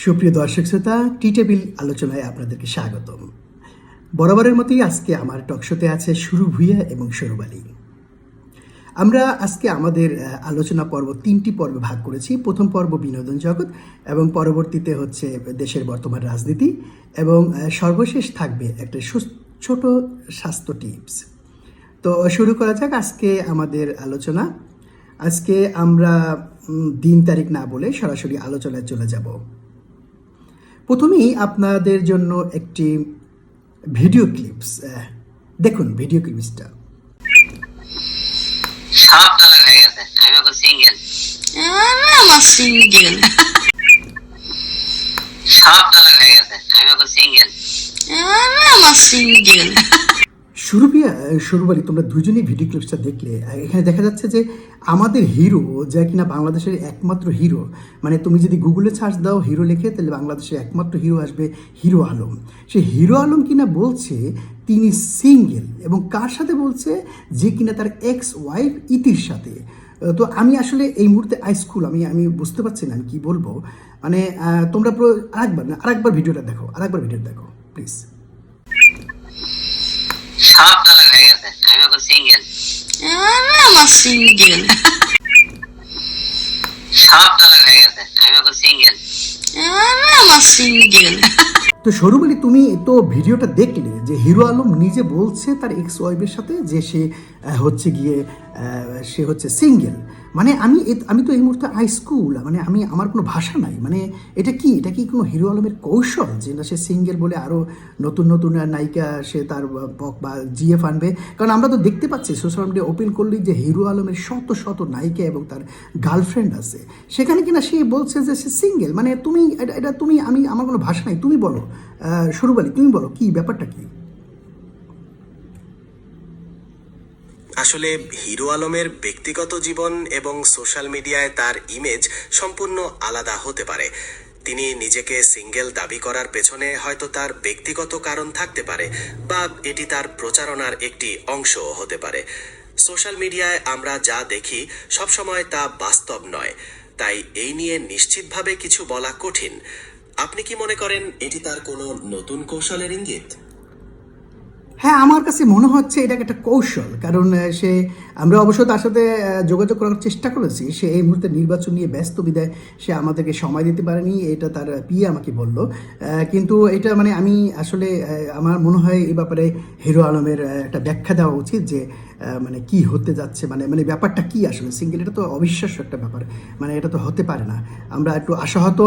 সুপ্রিয় দর্শক শ্রোতা, টি টেবিল আলোচনায় আপনাদেরকে স্বাগতম। বরাবরের মতোই আজকে আমার টকশোতে আছে সুরু ভূঁইয়া এবং সরুব আলী। আমরা আজকে আমাদের আলোচনা পর্ব 3টি পর্বে ভাগ করেছি। প্রথম পর্ব বিনোদন জগৎ, এবং পরবর্তীতে হচ্ছে দেশের বর্তমান রাজনীতি, এবং সর্বশেষ থাকবে একটা ছোট স্বাস্থ্য টিপস। তো শুরু করা যাক আজকে আমাদের আলোচনা। আজকে আমরা দিন তারিখ না বলে সরাসরি আলোচনায় চলে যাব। প্রথমেই আপনাদের জন্য একটি ভিডিও ক্লিপস দেখুন। ভিডিও ক্লিপসটা। সব তালাক হয়ে গেছে, আমি এখন সিঙ্গেল। আমার সিঙ্গেল। সব তালাক হয়ে গেছে, আমি এখন সিঙ্গেল। আমার সিঙ্গেল। সরুব আলী, তোমরা দুজনেই ভিডিও ক্লিপসটা দেখলে এখানে দেখা যাচ্ছে যে আমাদের হিরো, যা কিনা বাংলাদেশের একমাত্র হিরো, মানে তুমি যদি গুগলে সার্চ দাও হিরো লিখে, তাহলে বাংলাদেশের একমাত্র হিরো আসবে হিরো আলম। সে হিরো আলম কিনা বলছে তিনি সিঙ্গেল, এবং কার সাথে বলছে? যে কিনা তার এক্স ওয়াইফ ইতির সাথে। তো আমি আসলে এই মুহূর্তে আইস্কুল, আমি বুঝতে পারছি না আমি কী বলবো। মানে তোমরা আরেকবার ভিডিওটা দেখো, দেখো প্লিজ। সব তালাক হয়ে গেছে, আমি এখন সিঙ্গেল। আমার সিঙ্গেল। সব তালাক হয়ে গেছে, আমি এখন সিঙ্গেল। আমার সিঙ্গেল। তো সরুব আলী, তুমি তো ভিডিওটা দেখলে যে হিরো আলম নিজে বলছে তার এক্স ওয়াইফের সাথে যে সে হচ্ছে সিঙ্গেল। মানে আমি তো এই মুহূর্তে স্কুল, মানে আমার কোনো ভাষা নাই। মানে এটা কি কোনো হিরো আলমের কৌশল যে না সে সিঙ্গেল বলে আরও নতুন নায়িকা সে তার বা জিএফ আনবে? কারণ আমরা তো দেখতে পাচ্ছি সোশ্যাল মিডিয়া ওপেন করলেই যে হিরো আলমের শত নায়িকা এবং তার গার্লফ্রেন্ড আছে, সেখানে কিনা সে বলছে যে সে সিঙ্গেল। মানে আমার কোনো ভাষা নাই, তুমি বলো সরুব আলী, তুমি বলো কি ব্যাপারটা কি? আসলে হিরো আলমের ব্যক্তিগত জীবন এবং সোশ্যাল মিডিয়ায় তার ইমেজ সম্পূর্ণ আলাদা হতে পারে। তিনি নিজেকে সিঙ্গেল দাবি করার পেছনে হয়তো তার ব্যক্তিগত কারণ থাকতে পারে, বা এটি তার প্রচারণার একটি অংশ হতে পারে। সোশ্যাল মিডিয়ায় আমরা যা দেখি সবসময় তা বাস্তব নয়, তাই এই নিয়ে নিশ্চিতভাবে কিছু বলা কঠিন। আপনি কি মনে করেন এটি তার কোনো নতুন কৌশলের ইঙ্গিত? হ্যাঁ, আমার কাছে মনে হচ্ছে এটা একটা কৌশল। কারণ আমরা অবশ্য তার সাথে যোগাযোগ করার চেষ্টা করেছি। সে এই মুহূর্তে নির্বাচন নিয়ে ব্যস্ত বিদায় সে আমাদেরকে সময় দিতে পারেনি, এটা তার পিএ আমাকে বলল। কিন্তু এটা মানে আমি আসলে আমার মনে হয় এই ব্যাপারে হিরো আলমের একটা ব্যাখ্যা দেওয়া উচিত যে মানে কি হতে যাচ্ছে, মানে ব্যাপারটা কি আসলে সিঙ্গেল। এটা তো অবিশ্বাস্য একটা ব্যাপার, মানে এটা তো হতে পারে না। আমরা একটু আশাহত।